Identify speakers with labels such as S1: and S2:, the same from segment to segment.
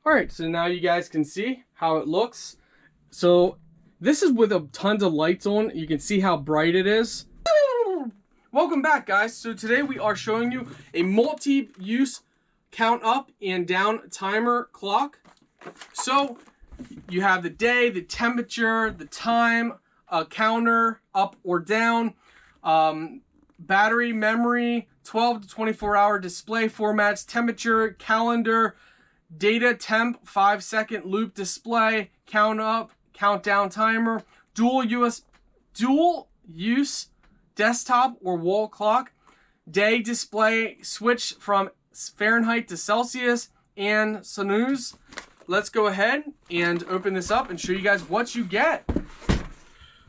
S1: All right, so now you guys can see how it looks. So this is with a tons of lights on. You can see how bright it is. Welcome back, guys. So today we are showing you a multi-use count up and down timer clock. So you have the day, the temperature, the time, a counter up or down, battery, memory, 12 to 24 hour display formats, temperature, calendar, data temp, 5-second loop display, count up, countdown timer, dual use desktop or wall clock, day display, switch from Fahrenheit to Celsius, and snooze. Let's go ahead and open this up and show you guys what you get.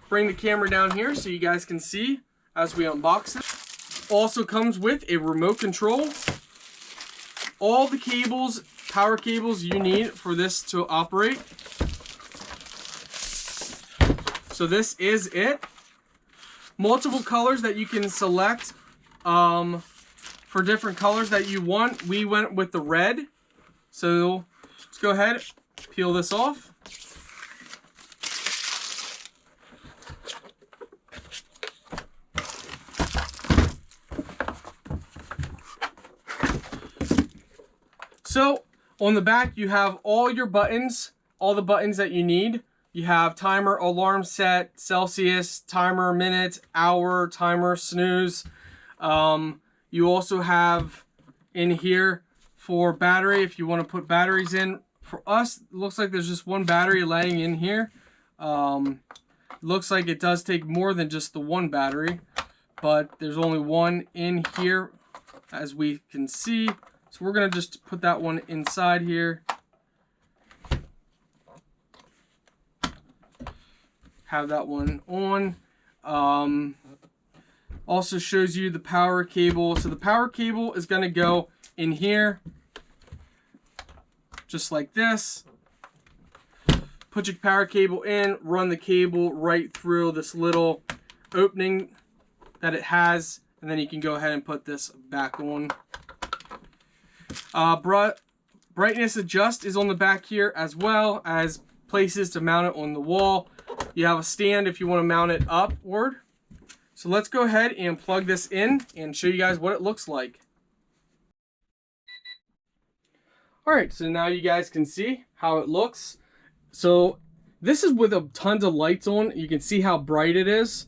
S1: Bring the camera down here so you guys can see as we unbox it. Also comes with a remote control. All the cables, power cables you need for this to operate. So this is it. Multiple colors that you can select for different colors that you want. We went with the red. So let's go ahead, peel this off. So on the back you have all your buttons, all the buttons that you need. You have timer, alarm set, Celsius, timer, minute, hour, timer, snooze. You also have in here for battery, if you want to put batteries in. For us, it looks like there's just one battery laying in here. Looks like it does take more than just the one battery, but there's only one in here as we can see. So we're going to just put that one inside here. Have that one on. Also shows you the power cable. So the power cable is going to go in here, just like this. Put your power cable in, run the cable right through this little opening that it has, and then you can go ahead and put this back on. Brightness adjust is on the back here, as well as places to mount it on the wall. You have a stand if you want to mount it upward. So let's go ahead and plug this in and show you guys what it looks like. All right, so now you guys can see how it looks. So this is with a tons of lights on. You can see how bright it is.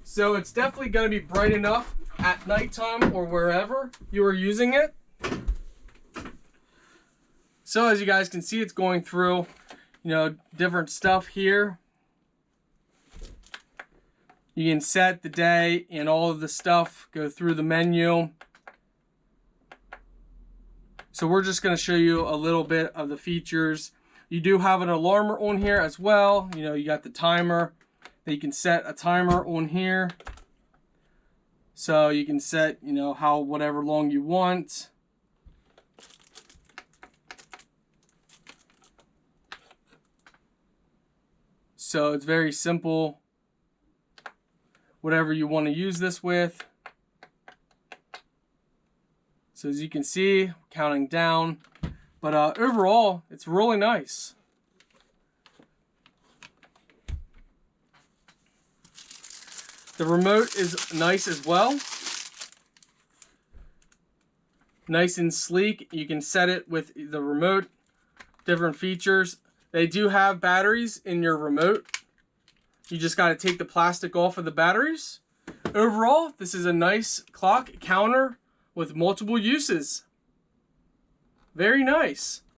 S1: So it's definitely going to be bright enough at nighttime or wherever you are using it. So as you guys can see, it's going through, different stuff here. You can set the day and all of the stuff, go through the menu. So we're just going to show you a little bit of the features. You do have an alarmer on here as well. You got the timer. You can set a timer on here. So you can set, how whatever long you want. So it's very simple. Whatever you want to use this with. So as you can see, counting down. But overall, it's really nice. The remote is nice as well. Nice and sleek. You can set it with the remote. Different features. They do have batteries in your remote. You just got to take the plastic off of the batteries. Overall, this is a nice clock counter with multiple uses. Very nice.